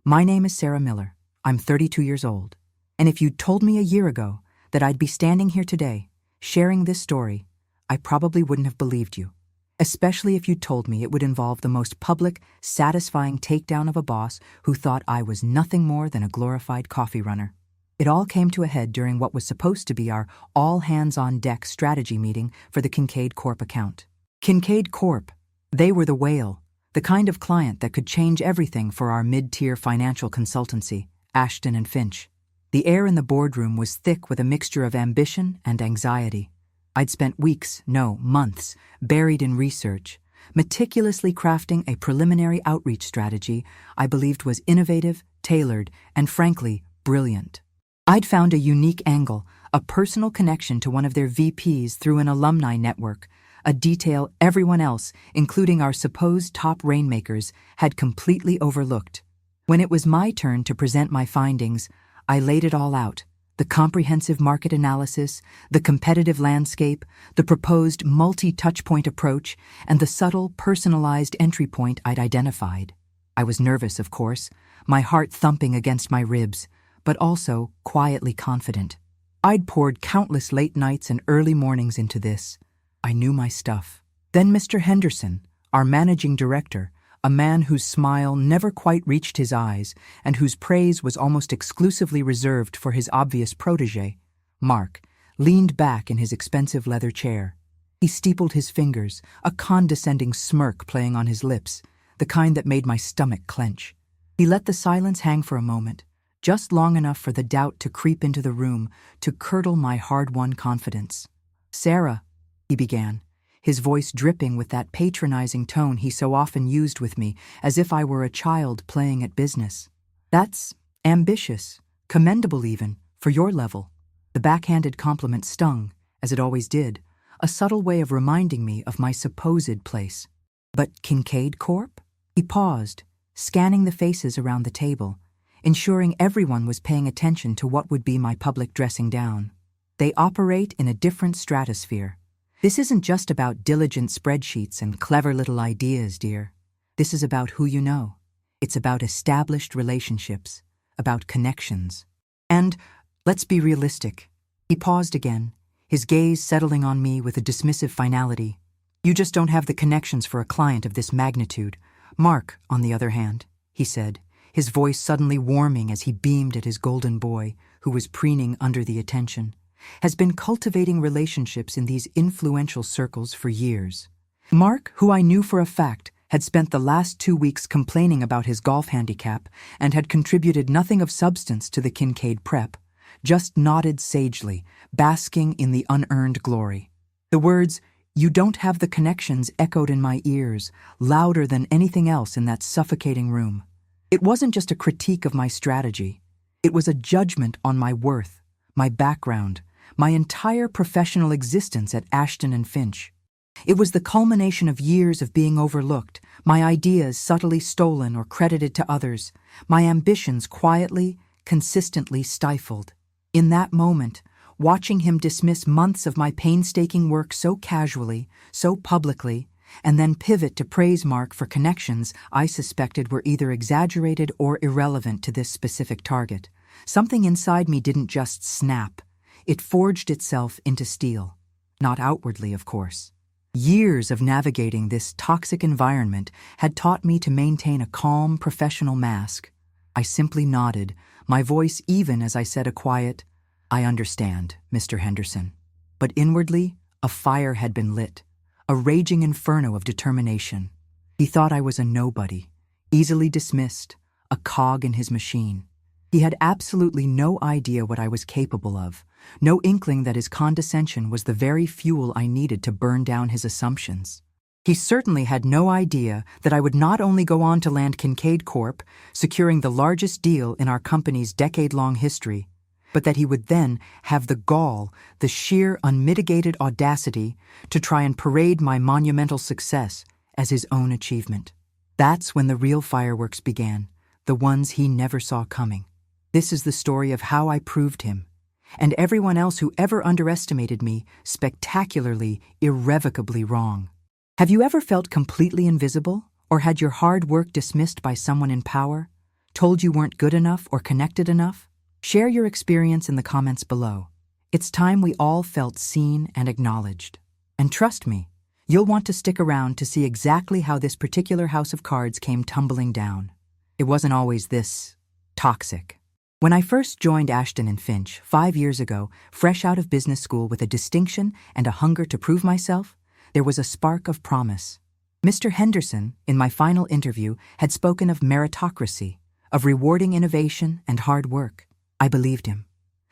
My name is Sarah Miller. I'm 32 years old. And if you'd told me a year ago that I'd be standing here today, sharing this story, I probably wouldn't have believed you. Especially if you'd told me it would involve the most public, satisfying takedown of a boss who thought I was nothing more than a glorified coffee runner. It all came to a head during what was supposed to be our all-hands-on-deck strategy meeting for the Kincaid Corp account. Kincaid Corp, they were the whale, the kind of client that could change everything for our mid-tier financial consultancy, Ashton and Finch. The air in the boardroom was thick with a mixture of ambition and anxiety. I'd spent weeks, no, months, buried in research, meticulously crafting a preliminary outreach strategy I believed was innovative, tailored, and frankly, brilliant. I'd found a unique angle, a personal connection to one of their VPs through an alumni network, a detail everyone else, including our supposed top rainmakers, had completely overlooked. When it was my turn to present my findings, I laid it all out. The comprehensive market analysis, the competitive landscape, the proposed multi-touchpoint approach, and the subtle, personalized entry point I'd identified. I was nervous, of course, my heart thumping against my ribs, but also quietly confident. I'd poured countless late nights and early mornings into this. I knew my stuff. Then Mr. Henderson, our managing director, a man whose smile never quite reached his eyes and whose praise was almost exclusively reserved for his obvious protégé, Mark, leaned back in his expensive leather chair. He steepled his fingers, a condescending smirk playing on his lips, the kind that made my stomach clench. He let the silence hang for a moment, just long enough for the doubt to creep into the room, to curdle my hard-won confidence. "Sarah," he began, his voice dripping with that patronizing tone he so often used with me, as if I were a child playing at business. "That's ambitious, commendable even, for your level." The backhanded compliment stung, as it always did, a subtle way of reminding me of my supposed place. "But Kincaid Corp?" He paused, scanning the faces around the table, ensuring everyone was paying attention to what would be my public dressing down. "They operate in a different stratosphere. This isn't just about diligent spreadsheets and clever little ideas, dear. This is about who you know. It's about established relationships, about connections. And let's be realistic." He paused again, his gaze settling on me with a dismissive finality. "You just don't have the connections for a client of this magnitude. Mark, on the other hand," he said, his voice suddenly warming as he beamed at his golden boy, who was preening under the attention, "has been cultivating relationships in these influential circles for years." Mark, who I knew for a fact, had spent the last 2 weeks complaining about his golf handicap and had contributed nothing of substance to the Kincaid prep, just nodded sagely, basking in the unearned glory. The words, "You don't have the connections," echoed in my ears, louder than anything else in that suffocating room. It wasn't just a critique of my strategy. It was a judgment on my worth, my background, my entire professional existence at Ashton and Finch. It was the culmination of years of being overlooked, my ideas subtly stolen or credited to others, my ambitions quietly, consistently stifled. In that moment, watching him dismiss months of my painstaking work so casually, so publicly, and then pivot to praise Mark for connections I suspected were either exaggerated or irrelevant to this specific target, something inside me didn't just snap. It forged itself into steel. Not outwardly, of course. Years of navigating this toxic environment had taught me to maintain a calm, professional mask. I simply nodded, my voice even as I said a quiet, "I understand, Mr. Henderson." But inwardly, a fire had been lit, a raging inferno of determination. He thought I was a nobody, easily dismissed, a cog in his machine. He had absolutely no idea what I was capable of, no inkling that his condescension was the very fuel I needed to burn down his assumptions. He certainly had no idea that I would not only go on to land Kincaid Corp, securing the largest deal in our company's decade-long history, but that he would then have the gall, the sheer unmitigated audacity, to try and parade my monumental success as his own achievement. That's when the real fireworks began, the ones he never saw coming. This is the story of how I proved him, and everyone else who ever underestimated me, spectacularly, irrevocably wrong. Have you ever felt completely invisible, or had your hard work dismissed by someone in power? Told you weren't good enough or connected enough? Share your experience in the comments below. It's time we all felt seen and acknowledged. And trust me, you'll want to stick around to see exactly how this particular house of cards came tumbling down. It wasn't always this toxic. When I first joined Ashton & Finch 5 years ago, fresh out of business school with a distinction and a hunger to prove myself, there was a spark of promise. Mr. Henderson, in my final interview, had spoken of meritocracy, of rewarding innovation and hard work. I believed him.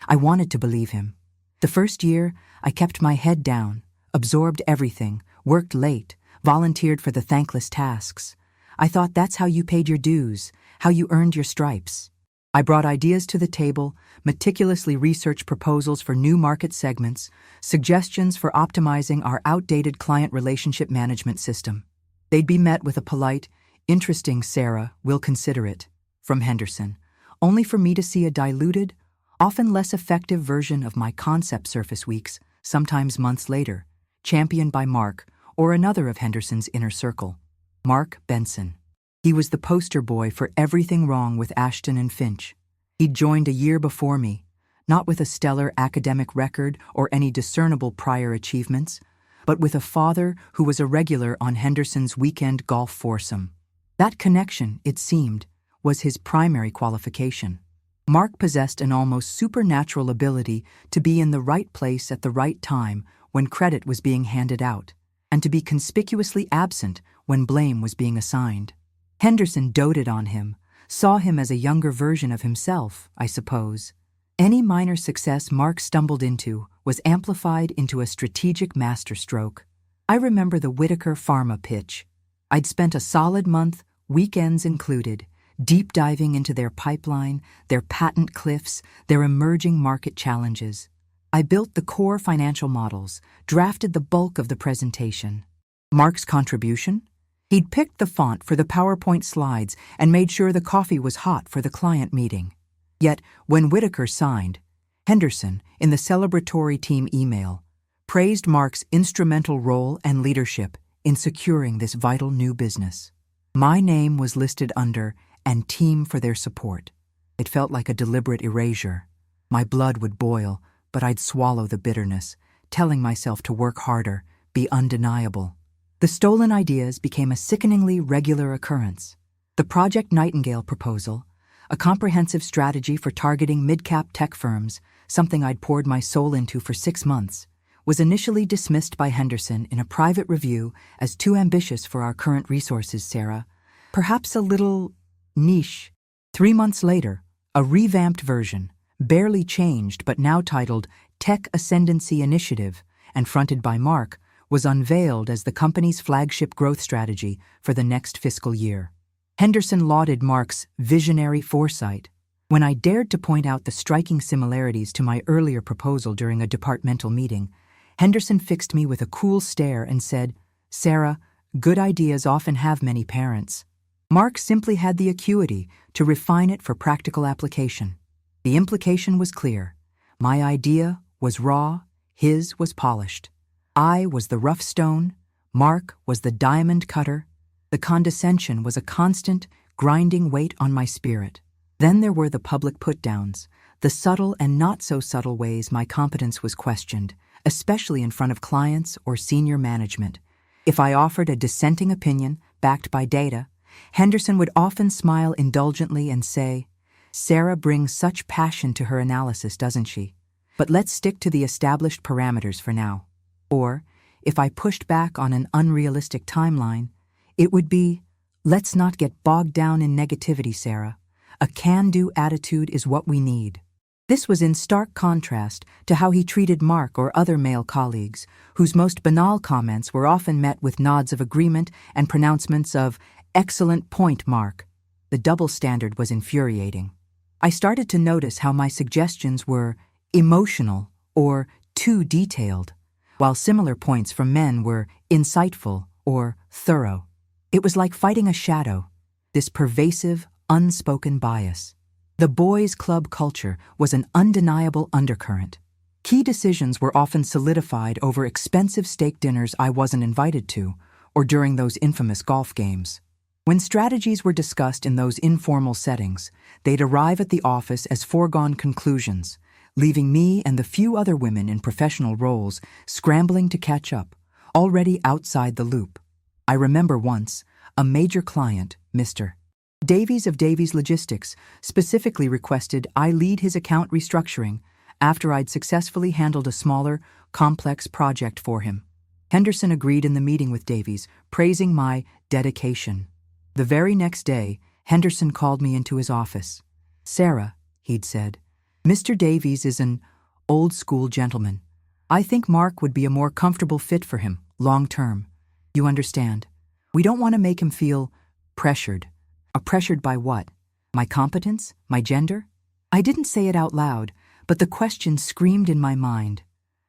I wanted to believe him. The first year, I kept my head down, absorbed everything, worked late, volunteered for the thankless tasks. I thought that's how you paid your dues, how you earned your stripes. I brought ideas to the table, meticulously researched proposals for new market segments, suggestions for optimizing our outdated client relationship management system. They'd be met with a polite, "Interesting, Sarah, we'll consider it," from Henderson, only for me to see a diluted, often less effective version of my concept surface weeks, sometimes months later, championed by Mark, or another of Henderson's inner circle, Mark Benson. He was the poster boy for everything wrong with Ashton & Finch. He'd joined a year before me, not with a stellar academic record or any discernible prior achievements, but with a father who was a regular on Henderson's weekend golf foursome. That connection, it seemed, was his primary qualification. Mark possessed an almost supernatural ability to be in the right place at the right time when credit was being handed out, and to be conspicuously absent when blame was being assigned. Henderson doted on him, saw him as a younger version of himself, I suppose. Any minor success Mark stumbled into was amplified into a strategic masterstroke. I remember the Whitaker Pharma pitch. I'd spent a solid month, weekends included, deep diving into their pipeline, their patent cliffs, their emerging market challenges. I built the core financial models, drafted the bulk of the presentation. Mark's contribution? He'd picked the font for the PowerPoint slides and made sure the coffee was hot for the client meeting. Yet, when Whitaker signed, Henderson, in the celebratory team email, praised Mark's instrumental role and leadership in securing this vital new business. My name was listed under "and team for their support." It felt like a deliberate erasure. My blood would boil, but I'd swallow the bitterness, telling myself to work harder, be undeniable. The stolen ideas became a sickeningly regular occurrence. The Project Nightingale proposal, a comprehensive strategy for targeting mid-cap tech firms, something I'd poured my soul into for 6 months, was initially dismissed by Henderson in a private review as too ambitious for our current resources, Sarah. Perhaps a little niche. 3 months later, a revamped version, barely changed but now titled Tech Ascendancy Initiative and fronted by Mark, was unveiled as the company's flagship growth strategy for the next fiscal year. Henderson lauded Mark's visionary foresight. When I dared to point out the striking similarities to my earlier proposal during a departmental meeting, Henderson fixed me with a cool stare and said, "Sarah, good ideas often have many parents." Mark simply had the acuity to refine it for practical application. The implication was clear. My idea was raw, his was polished. I was the rough stone, Mark was the diamond cutter. The condescension was a constant, grinding weight on my spirit. Then there were the public put-downs, the subtle and not-so-subtle ways my competence was questioned, especially in front of clients or senior management. If I offered a dissenting opinion, backed by data, Henderson would often smile indulgently and say, "Sarah brings such passion to her analysis, doesn't she? But let's stick to the established parameters for now." Or, if I pushed back on an unrealistic timeline, it would be, "Let's not get bogged down in negativity, Sarah. A can-do attitude is what we need." This was in stark contrast to how he treated Mark or other male colleagues, whose most banal comments were often met with nods of agreement and pronouncements of, "Excellent point, Mark." The double standard was infuriating. I started to notice how my suggestions were emotional or too detailed, while similar points from men were insightful or thorough. It was like fighting a shadow, this pervasive, unspoken bias. The boys' club culture was an undeniable undercurrent. Key decisions were often solidified over expensive steak dinners I wasn't invited to, or during those infamous golf games. When strategies were discussed in those informal settings, they'd arrive at the office as foregone conclusions, leaving me and the few other women in professional roles scrambling to catch up, already outside the loop. I remember once, a major client, Mr. Davies of Davies Logistics, specifically requested I lead his account restructuring after I'd successfully handled a smaller, complex project for him. Henderson agreed in the meeting with Davies, praising my dedication. The very next day, Henderson called me into his office. "Sarah," he'd said, "Mr. Davies is an old-school gentleman. I think Mark would be a more comfortable fit for him, long-term. You understand? We don't want to make him feel pressured." Pressured by what? My competence? My gender? I didn't say it out loud, but the question screamed in my mind.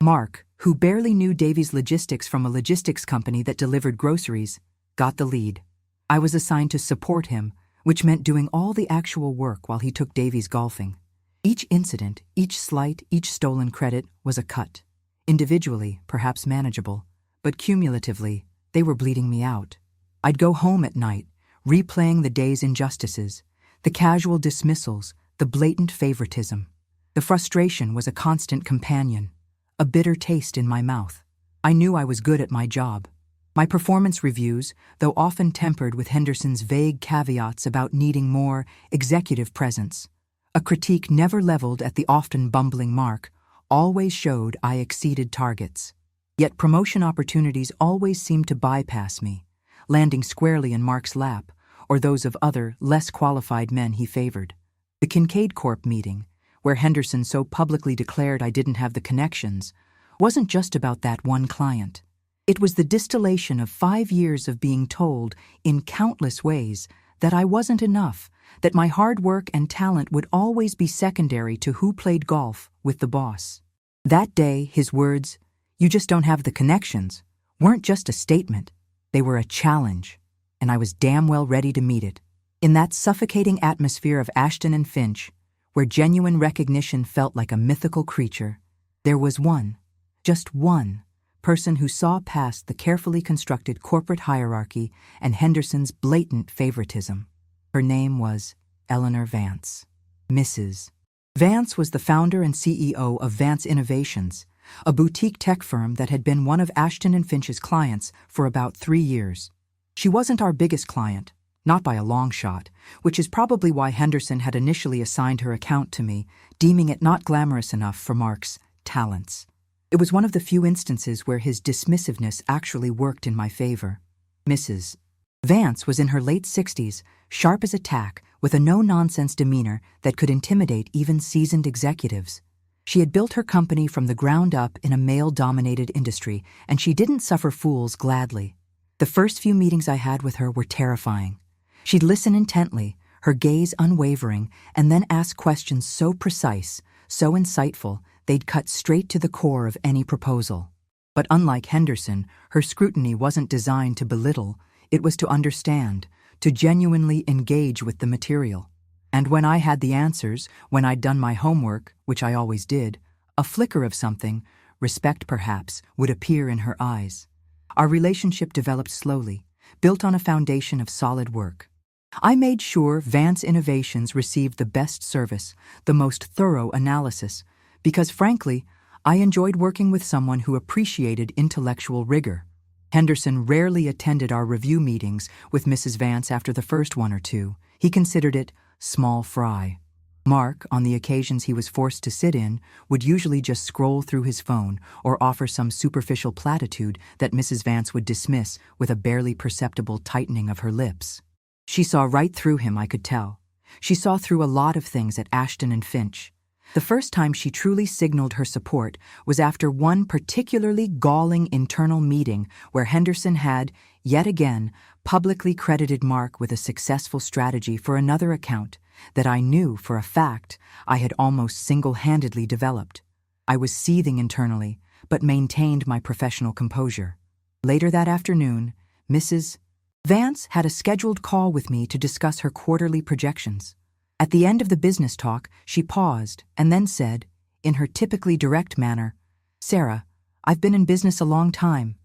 Mark, who barely knew Davies Logistics from a logistics company that delivered groceries, got the lead. I was assigned to support him, which meant doing all the actual work while he took Davies golfing. Each incident, each slight, each stolen credit was a cut. Individually, perhaps manageable, but cumulatively, they were bleeding me out. I'd go home at night, replaying the day's injustices, the casual dismissals, the blatant favoritism. The frustration was a constant companion, a bitter taste in my mouth. I knew I was good at my job. My performance reviews, though often tempered with Henderson's vague caveats about needing more executive presence, a critique never leveled at the often bumbling Mark, always showed I exceeded targets. Yet promotion opportunities always seemed to bypass me, landing squarely in Mark's lap, or those of other, less qualified men he favored. The Kincaid Corp meeting, where Henderson so publicly declared I didn't have the connections, wasn't just about that one client. It was the distillation of 5 years of being told, in countless ways, that I wasn't enough, that my hard work and talent would always be secondary to who played golf with the boss. That day, his words, "You just don't have the connections," weren't just a statement. They were a challenge, and I was damn well ready to meet it. In that suffocating atmosphere of Ashton and Finch, where genuine recognition felt like a mythical creature, there was one, just one, person who saw past the carefully constructed corporate hierarchy and Henderson's blatant favoritism. Her name was Eleanor Vance. Mrs. Vance was the founder and CEO of Vance Innovations, a boutique tech firm that had been one of Ashton and Finch's clients for about 3 years. She wasn't our biggest client, not by a long shot, which is probably why Henderson had initially assigned her account to me, deeming it not glamorous enough for Mark's talents. It was one of the few instances where his dismissiveness actually worked in my favor. Mrs. Vance was in her late 60s, sharp as a tack, with a no-nonsense demeanor that could intimidate even seasoned executives. She had built her company from the ground up in a male-dominated industry, and she didn't suffer fools gladly. The first few meetings I had with her were terrifying. She'd listen intently, her gaze unwavering, and then ask questions so precise, so insightful, they'd cut straight to the core of any proposal. But unlike Henderson, her scrutiny wasn't designed to belittle, it was to understand, to genuinely engage with the material. And when I had the answers, when I'd done my homework, which I always did, a flicker of something, respect perhaps, would appear in her eyes. Our relationship developed slowly, built on a foundation of solid work. I made sure Vance Innovations received the best service, the most thorough analysis, because frankly, I enjoyed working with someone who appreciated intellectual rigor. Henderson rarely attended our review meetings with Mrs. Vance after the first one or two. He considered it small fry. Mark, on the occasions he was forced to sit in, would usually just scroll through his phone or offer some superficial platitude that Mrs. Vance would dismiss with a barely perceptible tightening of her lips. She saw right through him, I could tell. She saw through a lot of things at Ashton and Finch. The first time she truly signaled her support was after one particularly galling internal meeting where Henderson had, yet again, publicly credited Mark with a successful strategy for another account that I knew for a fact I had almost single-handedly developed. I was seething internally, but maintained my professional composure. Later that afternoon, Mrs. Vance had a scheduled call with me to discuss her quarterly projections. At the end of the business talk, she paused and then said, in her typically direct manner, "Sarah, I've been in business a long time.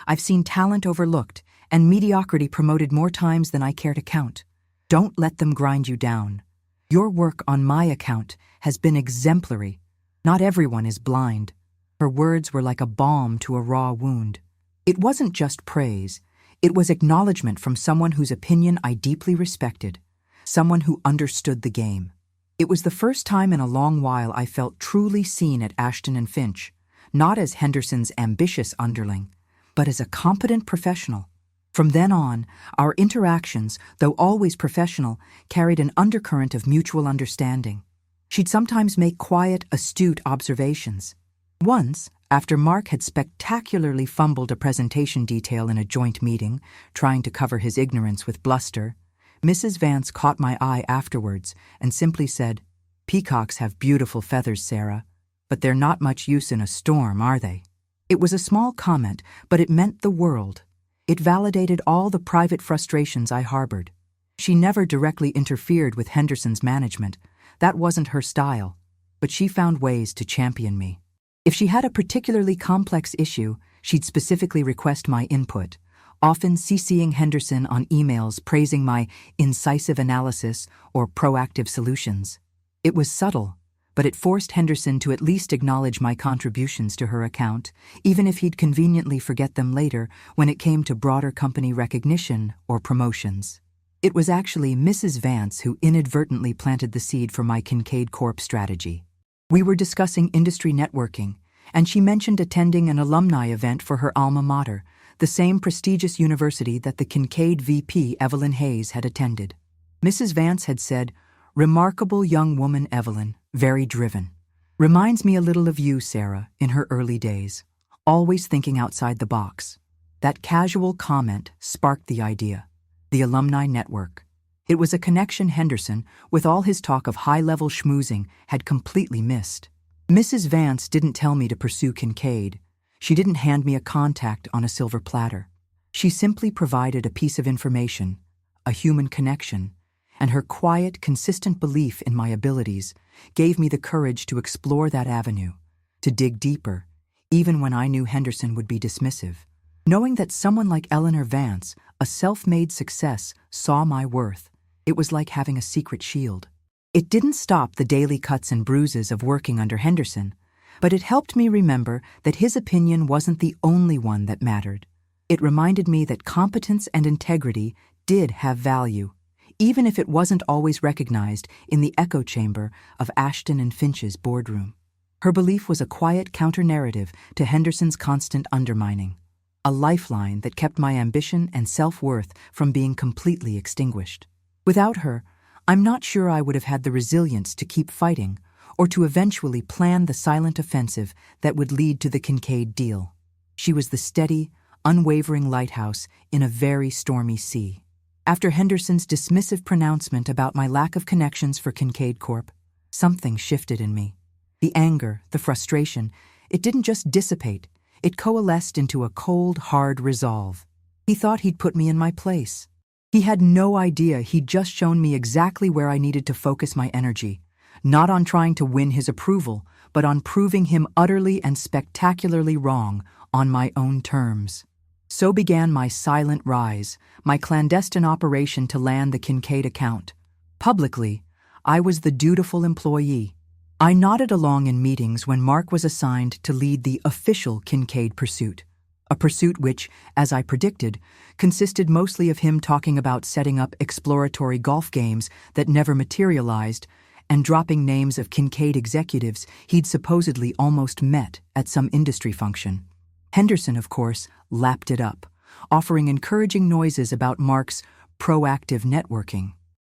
I've seen talent overlooked and mediocrity promoted more times than I care to count. Don't let them grind you down. Your work on my account has been exemplary. Not everyone is blind. Her words were like a balm to a raw wound. It wasn't just praise. It was acknowledgement from someone whose opinion I deeply respected, someone who understood the game. It was the first time in a long while I felt truly seen at Ashton and Finch, not as Henderson's ambitious underling, but as a competent professional. From then on, our interactions, though always professional, carried an undercurrent of mutual understanding. She'd sometimes make quiet, astute observations. Once, after Mark had spectacularly fumbled a presentation detail in a joint meeting, trying to cover his ignorance with bluster, Mrs. Vance caught my eye afterwards and simply said, "Peacocks have beautiful feathers, Sarah, but they're not much use in a storm, are they?" It was a small comment, but it meant the world. It validated all the private frustrations I harbored. She never directly interfered with Henderson's management. That wasn't her style, but she found ways to champion me. If she had a particularly complex issue, she'd specifically request my input, often CCing Henderson on emails praising my incisive analysis or proactive solutions. It was subtle, but it forced Henderson to at least acknowledge my contributions to her account, even if he'd conveniently forget them later when it came to broader company recognition or promotions. It was actually Mrs. Vance who inadvertently planted the seed for my Kincaid Corp strategy. We were discussing industry networking, and she mentioned attending an alumni event for her alma mater, the same prestigious university that the Kincaid VP Evelyn Hayes had attended. Mrs. Vance had said, "Remarkable young woman, Evelyn, very driven. Reminds me a little of you, Sarah, in her early days, always thinking outside the box." That casual comment sparked the idea. The alumni network. It was a connection Henderson, with all his talk of high-level schmoozing, had completely missed. Mrs. Vance didn't tell me to pursue Kincaid. She didn't hand me a contact on a silver platter. She simply provided a piece of information, a human connection, and her quiet, consistent belief in my abilities gave me the courage to explore that avenue, to dig deeper, even when I knew Henderson would be dismissive. Knowing that someone like Eleanor Vance, a self-made success, saw my worth, it was like having a secret shield. It didn't stop the daily cuts and bruises of working under Henderson, but it helped me remember that his opinion wasn't the only one that mattered. It reminded me that competence and integrity did have value, even if it wasn't always recognized in the echo chamber of Ashton and Finch's boardroom. Her belief was a quiet counter-narrative to Henderson's constant undermining, a lifeline that kept my ambition and self-worth from being completely extinguished. Without her, I'm not sure I would have had the resilience to keep fighting or to eventually plan the silent offensive that would lead to the Kincaid deal. She was the steady, unwavering lighthouse in a very stormy sea. After Henderson's dismissive pronouncement about my lack of connections for Kincaid Corp, something shifted in me. The anger, the frustration, it didn't just dissipate, it coalesced into a cold, hard resolve. He thought he'd put me in my place. He had no idea he'd just shown me exactly where I needed to focus my energy, not on trying to win his approval, but on proving him utterly and spectacularly wrong on my own terms. So began my silent rise, my clandestine operation to land the Kincaid account. Publicly, I was the dutiful employee. I nodded along in meetings when Mark was assigned to lead the official Kincaid pursuit, a pursuit which, as I predicted, consisted mostly of him talking about setting up exploratory golf games that never materialized and dropping names of Kincaid executives he'd supposedly almost met at some industry function. Henderson, of course, lapped it up, offering encouraging noises about Mark's proactive networking.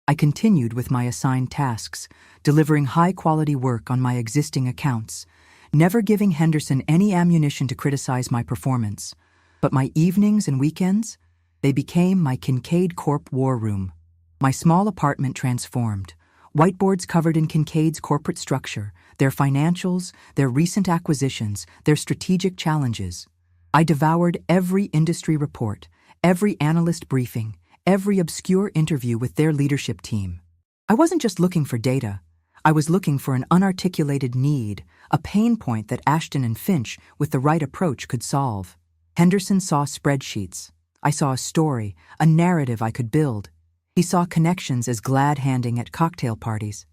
I continued with my assigned tasks, delivering high-quality work on my existing accounts, never giving Henderson any ammunition to criticize my performance. But my evenings and weekends, they became my Kincaid Corp war room. My small apartment transformed, whiteboards covered in Kincaid's corporate structure, their financials, their recent acquisitions, their strategic challenges. I devoured every industry report, every analyst briefing, every obscure interview with their leadership team. I wasn't just looking for data. I was looking for an unarticulated need, a pain point that Ashton and Finch, with the right approach, could solve. Henderson saw spreadsheets. I saw a story, a narrative I could build. He saw connections as glad-handing at cocktail parties.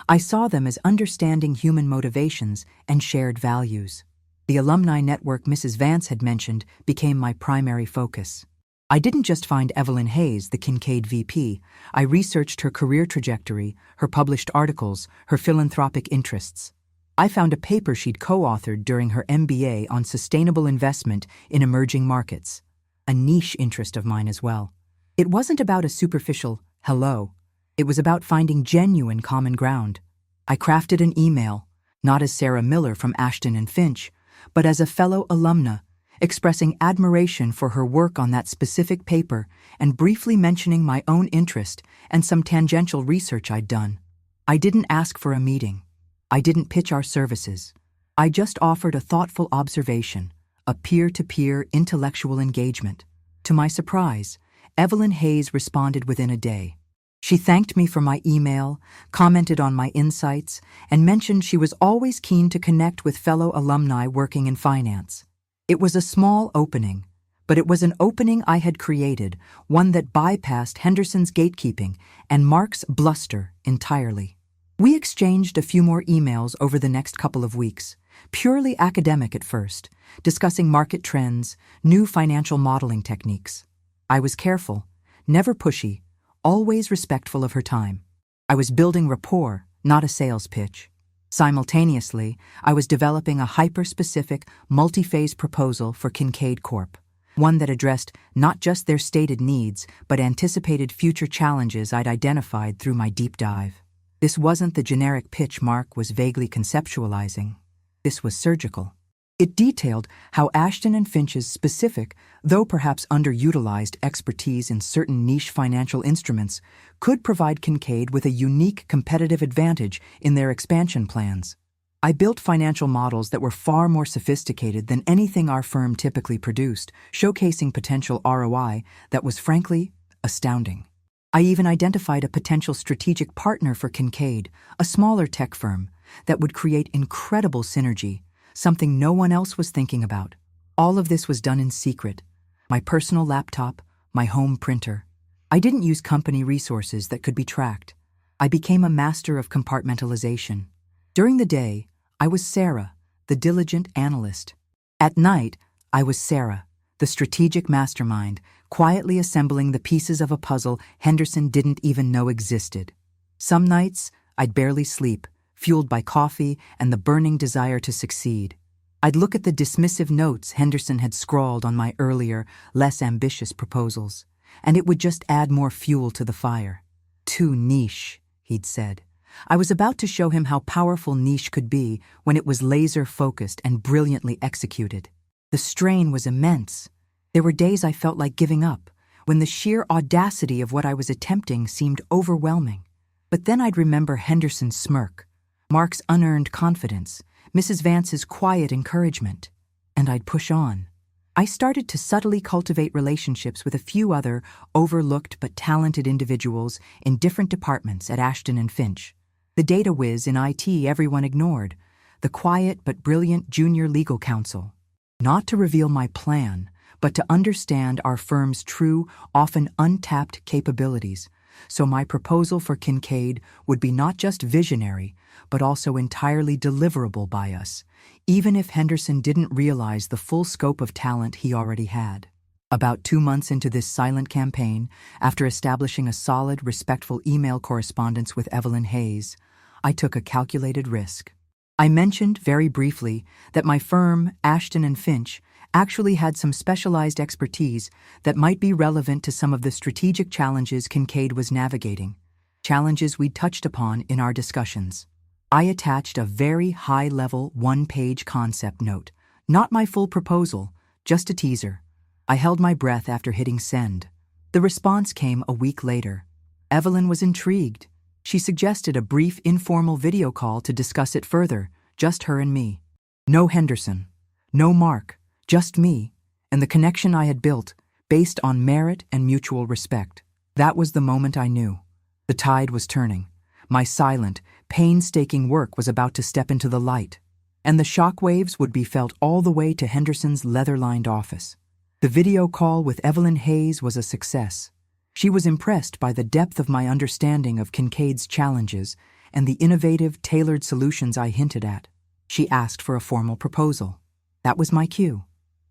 I saw them as understanding human motivations and shared values. The alumni network Mrs. Vance had mentioned became my primary focus. I didn't just find Evelyn Hayes, the Kincaid VP. I researched her career trajectory, her published articles, her philanthropic interests. I found a paper she'd co-authored during her MBA on sustainable investment in emerging markets, a niche interest of mine as well. It wasn't about a superficial hello. It was about finding genuine common ground. I crafted an email, not as Sarah Miller from Ashton and Finch, but as a fellow alumna, expressing admiration for her work on that specific paper and briefly mentioning my own interest and some tangential research I'd done. I didn't ask for a meeting. I didn't pitch our services. I just offered a thoughtful observation, a peer-to-peer intellectual engagement. To my surprise, Evelyn Hayes responded within a day. She thanked me for my email, commented on my insights, and mentioned she was always keen to connect with fellow alumni working in finance. It was a small opening, but it was an opening I had created, one that bypassed Henderson's gatekeeping and Mark's bluster entirely. We exchanged a few more emails over the next couple of weeks, purely academic at first, discussing market trends, new financial modeling techniques. I was careful, never pushy, always respectful of her time. I was building rapport, not a sales pitch. Simultaneously, I was developing a hyper-specific, multi-phase proposal for Kincaid Corp, one that addressed not just their stated needs, but anticipated future challenges I'd identified through my deep dive. This wasn't the generic pitch Mark was vaguely conceptualizing. This was surgical. It detailed how Ashton and Finch's specific, though perhaps underutilized expertise in certain niche financial instruments could provide Kincaid with a unique competitive advantage in their expansion plans. I built financial models that were far more sophisticated than anything our firm typically produced, showcasing potential ROI that was frankly astounding. I even identified a potential strategic partner for Kincaid, a smaller tech firm, that would create incredible synergy, something no one else was thinking about. All of this was done in secret. My personal laptop, my home printer. I didn't use company resources that could be tracked. I became a master of compartmentalization. During the day, I was Sarah, the diligent analyst. At night, I was Sarah, the strategic mastermind, quietly assembling the pieces of a puzzle Henderson didn't even know existed. Some nights, I'd barely sleep, fueled by coffee and the burning desire to succeed. I'd look at the dismissive notes Henderson had scrawled on my earlier, less ambitious proposals, and it would just add more fuel to the fire. Too niche, he'd said. I was about to show him how powerful niche could be when it was laser-focused and brilliantly executed. The strain was immense. There were days I felt like giving up, when the sheer audacity of what I was attempting seemed overwhelming. But then I'd remember Henderson's smirk, Mark's unearned confidence, Mrs. Vance's quiet encouragement, and I'd push on. I started to subtly cultivate relationships with a few other overlooked but talented individuals in different departments at Ashton and Finch. The data whiz in IT everyone ignored, the quiet but brilliant junior legal counsel. Not to reveal my plan, but to understand our firm's true, often untapped capabilities, so my proposal for Kincaid would be not just visionary, but also entirely deliverable by us, even if Henderson didn't realize the full scope of talent he already had. About 2 months into this silent campaign, after establishing a solid, respectful email correspondence with Evelyn Hayes, I took a calculated risk. I mentioned, very briefly, that my firm, Ashton and Finch, actually had some specialized expertise that might be relevant to some of the strategic challenges Kincaid was navigating, challenges we'd touched upon in our discussions. I attached a very high-level, one-page concept note, not my full proposal, just a teaser. I held my breath after hitting send. The response came a week later. Evelyn was intrigued. She suggested a brief informal video call to discuss it further, just her and me. No Henderson, no Mark, just me, and the connection I had built, based on merit and mutual respect. That was the moment I knew. The tide was turning. My silent, painstaking work was about to step into the light, and the shockwaves would be felt all the way to Henderson's leather-lined office. The video call with Evelyn Hayes was a success. She was impressed by the depth of my understanding of Kincaid's challenges and the innovative, tailored solutions I hinted at. She asked for a formal proposal. That was my cue.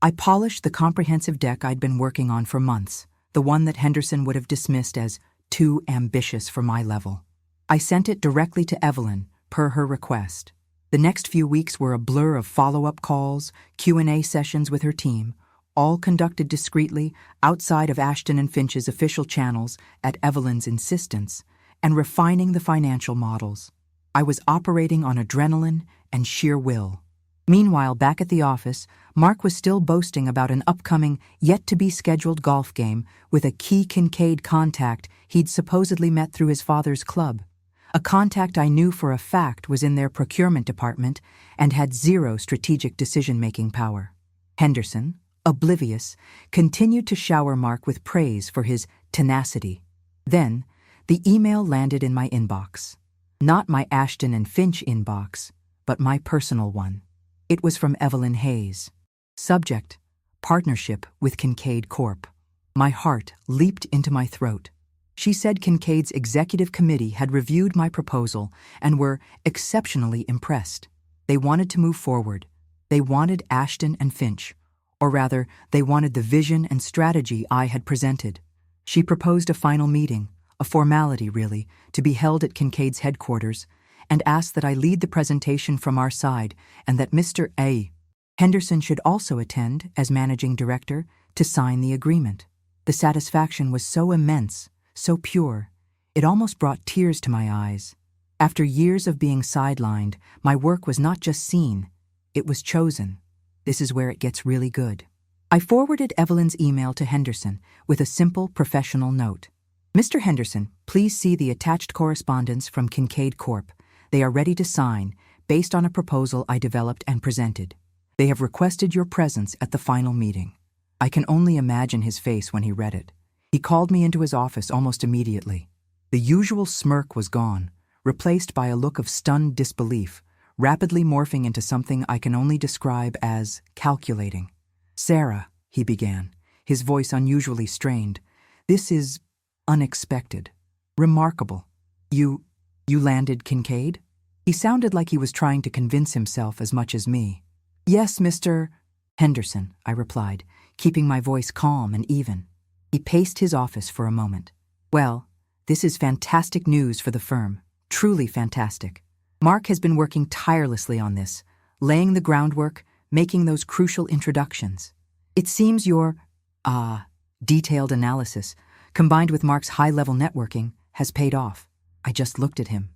I polished the comprehensive deck I'd been working on for months, the one that Henderson would have dismissed as too ambitious for my level. I sent it directly to Evelyn, per her request. The next few weeks were a blur of follow-up calls, Q&A sessions with her team, all conducted discreetly outside of Ashton and Finch's official channels at Evelyn's insistence, and refining the financial models. I was operating on adrenaline and sheer will. Meanwhile, back at the office, Mark was still boasting about an upcoming, yet-to-be-scheduled golf game with a key Kincaid contact he'd supposedly met through his father's club. A contact I knew for a fact was in their procurement department and had zero strategic decision-making power. Henderson, oblivious, continued to shower Mark with praise for his tenacity. Then, the email landed in my inbox. Not my Ashton and Finch inbox, but my personal one. It was from Evelyn Hayes. Subject: Partnership with Kincaid Corp. My heart leaped into my throat. She said Kincaid's executive committee had reviewed my proposal and were exceptionally impressed. They wanted to move forward. They wanted Ashton and Finch. Or rather, they wanted the vision and strategy I had presented. She proposed a final meeting, a formality really, to be held at Kincaid's headquarters, and asked that I lead the presentation from our side and that Mr. A. Henderson should also attend as managing director to sign the agreement. The satisfaction was so immense, so pure, it almost brought tears to my eyes. After years of being sidelined, my work was not just seen, it was chosen. This is where it gets really good. I forwarded Evelyn's email to Henderson with a simple professional note. Mr. Henderson, please see the attached correspondence from Kincaid Corp. They are ready to sign, based on a proposal I developed and presented. They have requested your presence at the final meeting. I can only imagine his face when he read it. He called me into his office almost immediately. The usual smirk was gone, replaced by a look of stunned disbelief, rapidly morphing into something I can only describe as calculating. "Sarah," he began, his voice unusually strained, "this is unexpected. Remarkable. You landed Kincaid?" He sounded like he was trying to convince himself as much as me. "Yes, Mr. Henderson," I replied, keeping my voice calm and even. He paced his office for a moment. "Well, this is fantastic news for the firm. Truly fantastic. Mark has been working tirelessly on this, laying the groundwork, making those crucial introductions. It seems your, detailed analysis, combined with Mark's high-level networking, has paid off." I just looked at him.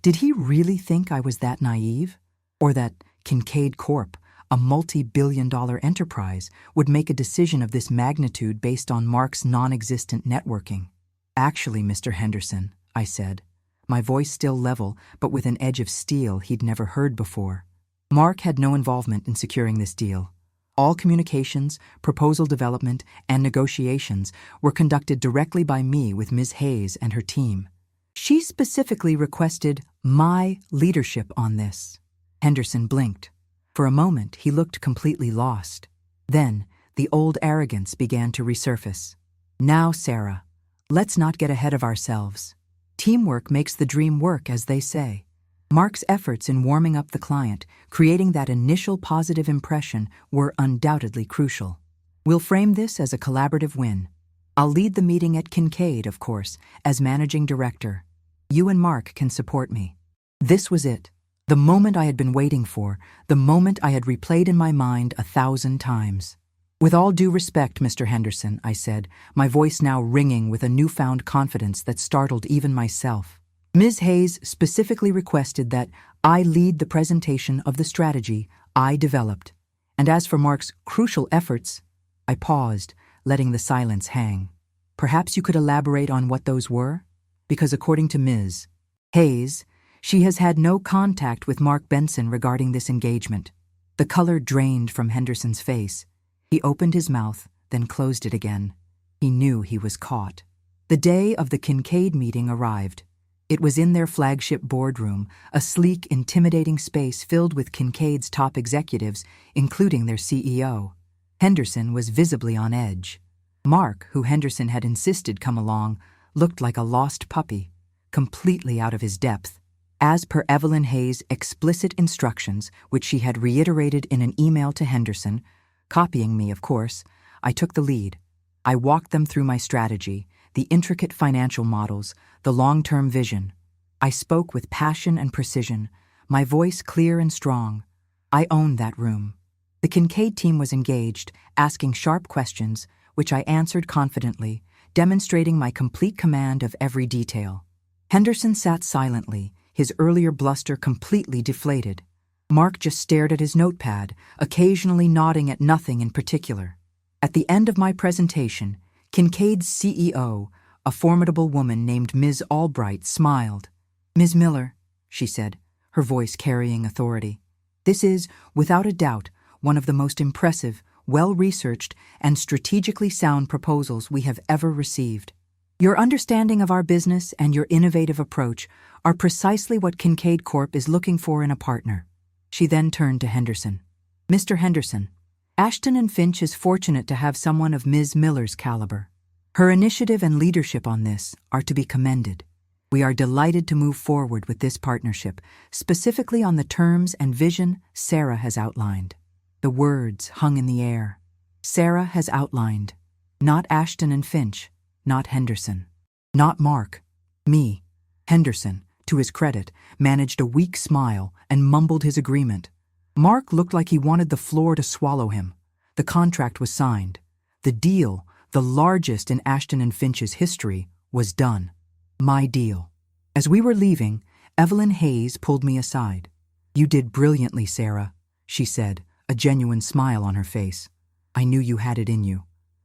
Did he really think I was that naive? Or that Kincaid Corp., a multi-billion-dollar enterprise, would make a decision of this magnitude based on Mark's non-existent networking? "Actually, Mr. Henderson," I said, my voice still level but with an edge of steel he'd never heard before. "Mark had no involvement in securing this deal. All communications, proposal development, and negotiations were conducted directly by me with Ms. Hayes and her team. She specifically requested my leadership on this." Henderson blinked. For a moment, he looked completely lost. Then, the old arrogance began to resurface. "Now, Sarah, let's not get ahead of ourselves. Teamwork makes the dream work, as they say. Mark's efforts in warming up the client, creating that initial positive impression, were undoubtedly crucial. We'll frame this as a collaborative win. I'll lead the meeting at Kincaid, of course, as managing director. You and Mark can support me." This was it. The moment I had been waiting for, the moment I had replayed in my mind 1,000 times. "With all due respect, Mr. Henderson," I said, my voice now ringing with a newfound confidence that startled even myself. "Ms. Hayes specifically requested that I lead the presentation of the strategy I developed. And as for Mark's crucial efforts—" I paused, letting the silence hang. "Perhaps you could elaborate on what those were? Because according to Ms. Hayes, she has had no contact with Mark Benson regarding this engagement." The color drained from Henderson's face. He opened his mouth, then closed it again. He knew he was caught. The day of the Kincaid meeting arrived. It was in their flagship boardroom, a sleek, intimidating space filled with Kincaid's top executives, including their CEO. Henderson was visibly on edge. Mark, who Henderson had insisted come along, looked like a lost puppy, completely out of his depth. As per Evelyn Hayes' explicit instructions, which she had reiterated in an email to Henderson, copying me, of course, I took the lead. I walked them through my strategy, the intricate financial models, the long-term vision. I spoke with passion and precision, my voice clear and strong. I owned that room. The Kincaid team was engaged, asking sharp questions, which I answered confidently, demonstrating my complete command of every detail. Henderson sat silently, his earlier bluster completely deflated. Mark just stared at his notepad, occasionally nodding at nothing in particular. At the end of my presentation, Kincaid's CEO, a formidable woman named Ms. Albright, smiled. "Ms. Miller," she said, her voice carrying authority, "this is, without a doubt, one of the most impressive, well-researched, and strategically sound proposals we have ever received. Your understanding of our business and your innovative approach are precisely what Kincaid Corp is looking for in a partner." She then turned to Henderson. "Mr. Henderson, Ashton and Finch is fortunate to have someone of Ms. Miller's caliber. Her initiative and leadership on this are to be commended. We are delighted to move forward with this partnership, specifically on the terms and vision Sarah has outlined." The words hung in the air. Sarah has outlined. Not Ashton and Finch, not Henderson. Not Mark. Me. Henderson, to his credit, managed a weak smile and mumbled his agreement. Mark looked like he wanted the floor to swallow him. The contract was signed. The deal, the largest in Ashton and Finch's history, was done. My deal. As we were leaving, Evelyn Hayes pulled me aside. "You did brilliantly, Sarah," she said, a genuine smile on her face. "I knew you had it in you.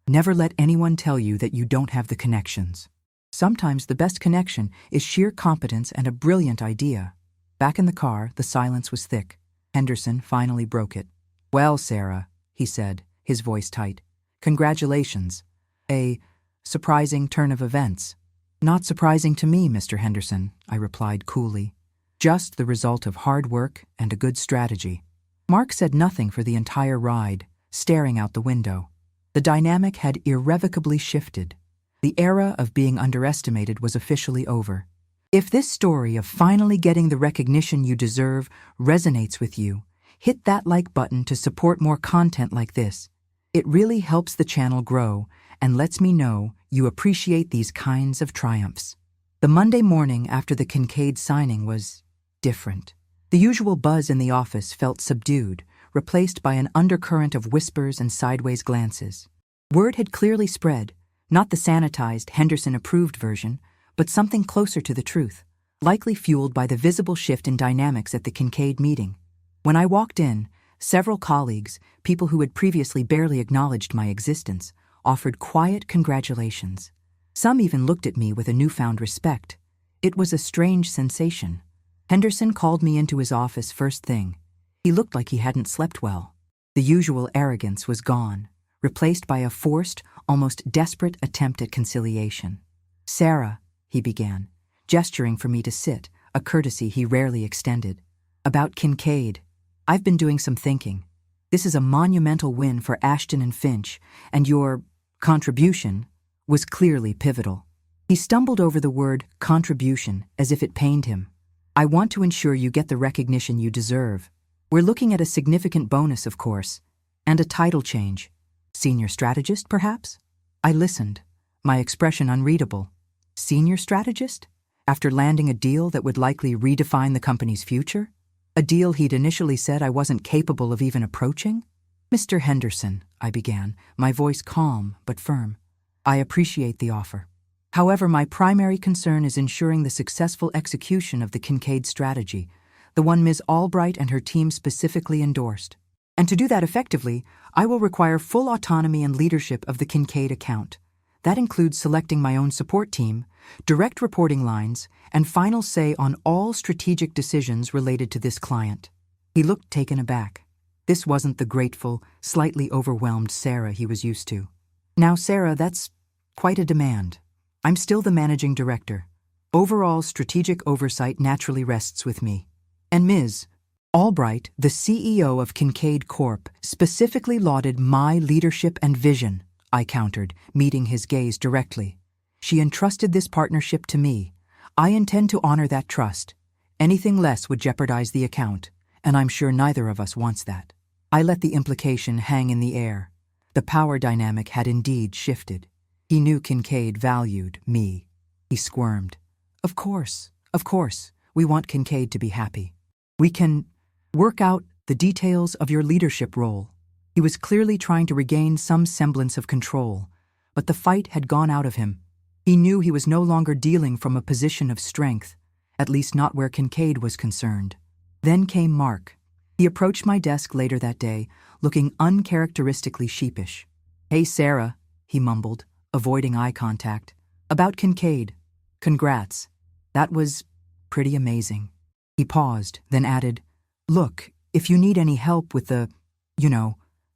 Never let anyone tell you that you don't have the connections. Sometimes the best connection is sheer competence and a brilliant idea." Back in the car, the silence was thick. Henderson finally broke it. "Well, Sarah," he said, his voice tight, "congratulations. A surprising turn of events." "Not surprising to me, Mr. Henderson," I replied coolly. "Just the result of hard work and a good strategy." Mark said nothing for the entire ride, staring out the window. The dynamic had irrevocably shifted. The era of being underestimated was officially over. If this story of finally getting the recognition you deserve resonates with you, hit that like button to support more content like this. It really helps the channel grow and lets me know you appreciate these kinds of triumphs. The Monday morning after the Kincaid signing was different. The usual buzz in the office felt subdued, replaced by an undercurrent of whispers and sideways glances. Word had clearly spread, not the sanitized, Henderson-approved version, but something closer to the truth, likely fueled by the visible shift in dynamics at the Kincaid meeting. When I walked in, several colleagues, people who had previously barely acknowledged my existence, offered quiet congratulations. Some even looked at me with a newfound respect. It was a strange sensation. Henderson called me into his office first thing. He looked like he hadn't slept well. The usual arrogance was gone, replaced by a forced, almost desperate attempt at conciliation. "Sarah," he began, gesturing for me to sit, a courtesy he rarely extended. "About Kincaid. I've been doing some thinking. This is a monumental win for Ashton and Finch, and your contribution was clearly pivotal." He stumbled over the word contribution as if it pained him. "I want to ensure you get the recognition you deserve. We're looking at a significant bonus, of course, and a title change. Senior strategist, perhaps?" I listened, my expression unreadable. Senior strategist? After landing a deal that would likely redefine the company's future? A deal he'd initially said I wasn't capable of even approaching? "Mr. Henderson," I began, my voice calm but firm, "I appreciate the offer. However, my primary concern is ensuring the successful execution of the Kincaid strategy, the one Ms. Albright and her team specifically endorsed. And to do that effectively, I will require full autonomy and leadership of the Kincaid account. That includes selecting my own support team, direct reporting lines, and final say on all strategic decisions related to this client." He looked taken aback. This wasn't the grateful, slightly overwhelmed Sarah he was used to. "Now, Sarah, that's quite a demand. I'm still the managing director. Overall strategic oversight naturally rests with me. And Ms. Albright, the CEO of Kincaid Corp., specifically lauded my leadership and vision, I countered, meeting his gaze directly. She entrusted this partnership to me. I intend to honor that trust. Anything less would jeopardize the account, and I'm sure neither of us wants that. I let the implication hang in the air. The power dynamic had indeed shifted. He knew Kincaid valued me. He squirmed. Of course, we want Kincaid to be happy. We can work out the details of your leadership role. He was clearly trying to regain some semblance of control, but the fight had gone out of him. He knew he was no longer dealing from a position of strength, at least not where Kincaid was concerned. Then came Mark. He approached my desk later that day, looking uncharacteristically sheepish. "Hey, Sarah," he mumbled, avoiding eye contact. "About Kincaid. Congrats. That was pretty amazing." He paused, then added, "Look, if you need any help with the,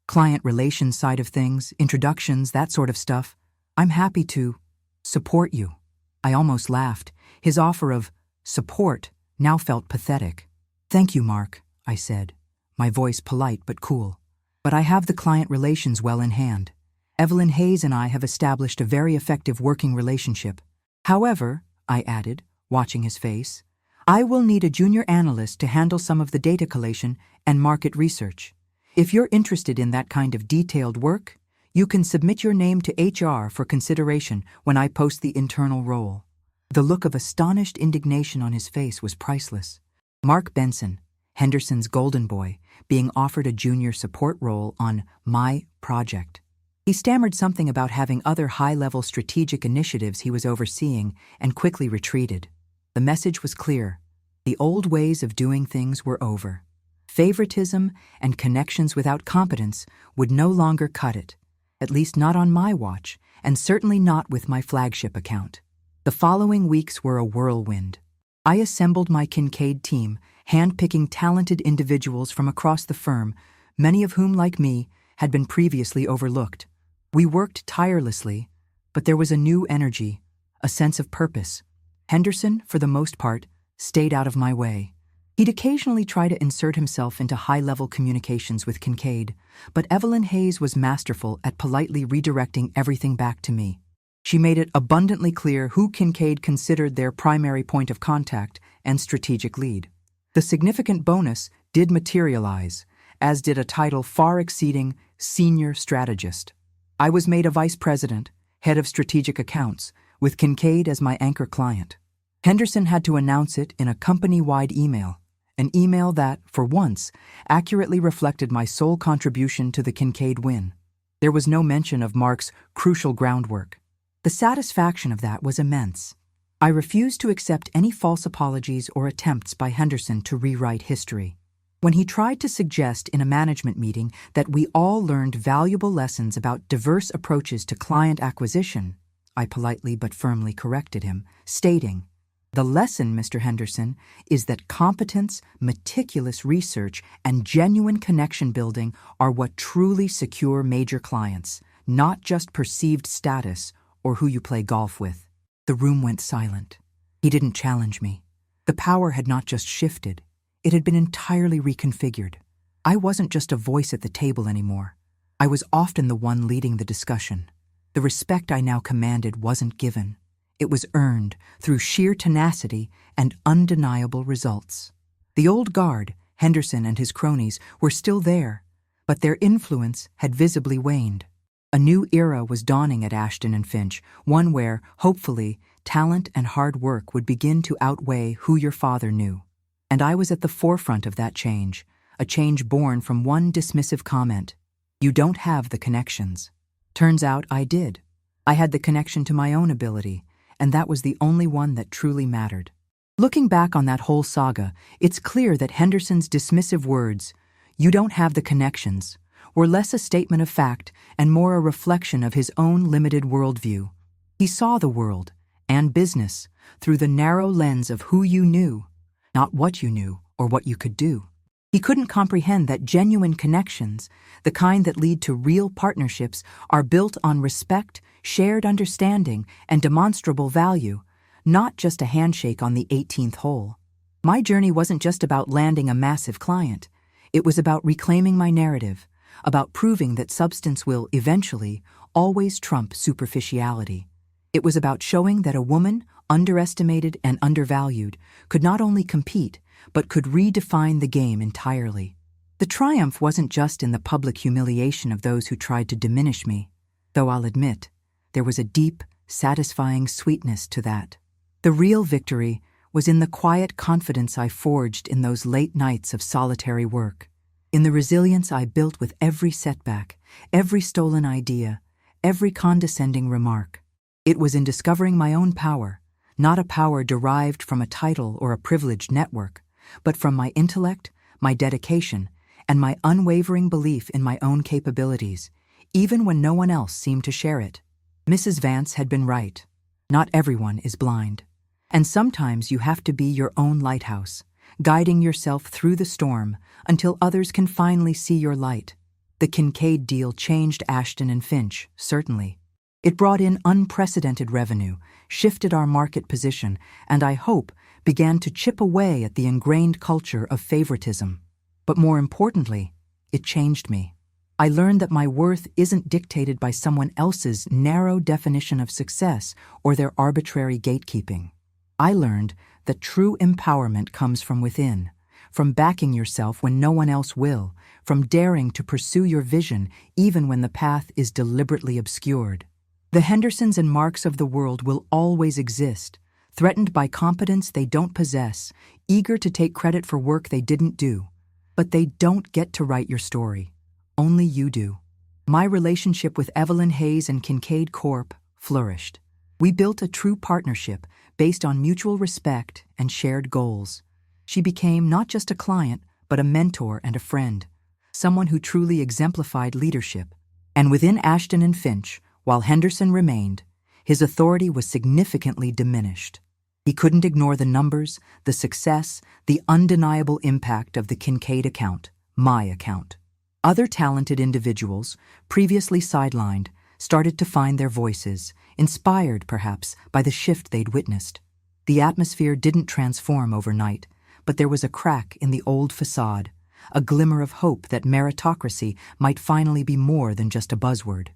client relations side of things, introductions, that sort of stuff, I'm happy to support you." I almost laughed. His offer of support now felt pathetic. "Thank you, Mark," I said, my voice polite but cool. "But I have the client relations well in hand. Evelyn Hayes and I have established a very effective working relationship. However," I added, watching his face, "I will need a junior analyst to handle some of the data collation and market research. If you're interested in that kind of detailed work, you can submit your name to HR for consideration when I post the internal role." The look of astonished indignation on his face was priceless. Mark Benson, Henderson's golden boy, being offered a junior support role on my project. He stammered something about having other high-level strategic initiatives he was overseeing and quickly retreated. The message was clear. The old ways of doing things were over. Favoritism and connections without competence would no longer cut it, at least not on my watch, and certainly not with my flagship account. The following weeks were a whirlwind. I assembled my Kincaid team, handpicking talented individuals from across the firm, many of whom, like me, had been previously overlooked. We worked tirelessly, but there was a new energy, a sense of purpose. Henderson, for the most part, stayed out of my way. He'd occasionally try to insert himself into high-level communications with Kincaid, but Evelyn Hayes was masterful at politely redirecting everything back to me. She made it abundantly clear who Kincaid considered their primary point of contact and strategic lead. The significant bonus did materialize, as did a title far exceeding senior strategist. I was made a vice president, head of strategic accounts, with Kincaid as my anchor client. Henderson had to announce it in a company-wide email, an email that, for once, accurately reflected my sole contribution to the Kincaid win. There was no mention of Mark's crucial groundwork. The satisfaction of that was immense. I refused to accept any false apologies or attempts by Henderson to rewrite history. When he tried to suggest in a management meeting that we all learned valuable lessons about diverse approaches to client acquisition, I politely but firmly corrected him, stating, "The lesson, Mr. Henderson, is that competence, meticulous research, and genuine connection building are what truly secure major clients, not just perceived status or who you play golf with." The room went silent. He didn't challenge me. The power had not just shifted, it had been entirely reconfigured. I wasn't just a voice at the table anymore. I was often the one leading the discussion. The respect I now commanded wasn't given. It was earned through sheer tenacity and undeniable results. The old guard, Henderson and his cronies, were still there, but their influence had visibly waned. A new era was dawning at Ashton and Finch, one where, hopefully, talent and hard work would begin to outweigh who your father knew. And I was at the forefront of that change, a change born from one dismissive comment: "You don't have the connections." Turns out I did. I had the connection to my own ability, and that was the only one that truly mattered. Looking back on that whole saga, it's clear that Henderson's dismissive words, "You don't have the connections," were less a statement of fact and more a reflection of his own limited worldview. He saw the world, and business, through the narrow lens of who you knew, not what you knew or what you could do. He couldn't comprehend that genuine connections, the kind that lead to real partnerships, are built on respect, shared understanding, and demonstrable value, not just a handshake on the 18th hole. My journey wasn't just about landing a massive client. It was about reclaiming my narrative, about proving that substance will eventually always trump superficiality. It was about showing that a woman, underestimated and undervalued, could not only compete, but could redefine the game entirely. The triumph wasn't just in the public humiliation of those who tried to diminish me, though I'll admit, there was a deep, satisfying sweetness to that. The real victory was in the quiet confidence I forged in those late nights of solitary work, in the resilience I built with every setback, every stolen idea, every condescending remark. It was in discovering my own power, not a power derived from a title or a privileged network, but from my intellect, my dedication, and my unwavering belief in my own capabilities, even when no one else seemed to share it. Mrs. Vance had been right. Not everyone is blind. And sometimes you have to be your own lighthouse, guiding yourself through the storm until others can finally see your light. The Kincaid deal changed Ashton and Finch, certainly. It brought in unprecedented revenue, shifted our market position, and I hope began to chip away at the ingrained culture of favoritism. But more importantly, it changed me. I learned that my worth isn't dictated by someone else's narrow definition of success or their arbitrary gatekeeping. I learned that true empowerment comes from within, from backing yourself when no one else will, from daring to pursue your vision even when the path is deliberately obscured. The Hendersons and Marks of the world will always exist, threatened by competence they don't possess, eager to take credit for work they didn't do. But they don't get to write your story. Only you do. My relationship with Evelyn Hayes and Kincaid Corp flourished. We built a true partnership based on mutual respect and shared goals. She became not just a client, but a mentor and a friend, someone who truly exemplified leadership. And within Ashton and Finch, while Henderson remained, his authority was significantly diminished. He couldn't ignore the numbers, the success, the undeniable impact of the Kincaid account, my account. Other talented individuals, previously sidelined, started to find their voices, inspired, perhaps, by the shift they'd witnessed. The atmosphere didn't transform overnight, but there was a crack in the old facade, a glimmer of hope that meritocracy might finally be more than just a buzzword.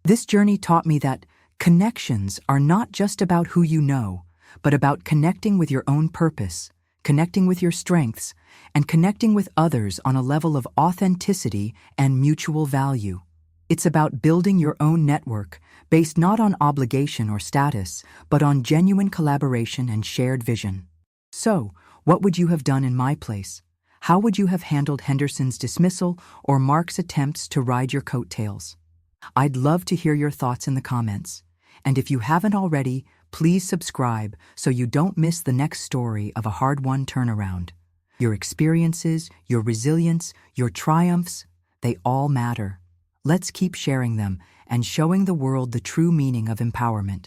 This journey taught me that connections are not just about who you know, but about connecting with your own purpose, connecting with your strengths, and connecting with others on a level of authenticity and mutual value. It's about building your own network, based not on obligation or status, but on genuine collaboration and shared vision. So, what would you have done in my place? How would you have handled Henderson's dismissal or Mark's attempts to ride your coattails? I'd love to hear your thoughts in the comments. And if you haven't already, please subscribe so you don't miss the next story of a hard-won turnaround. Your experiences, your resilience, your triumphs, they all matter. Let's keep sharing them and showing the world the true meaning of empowerment.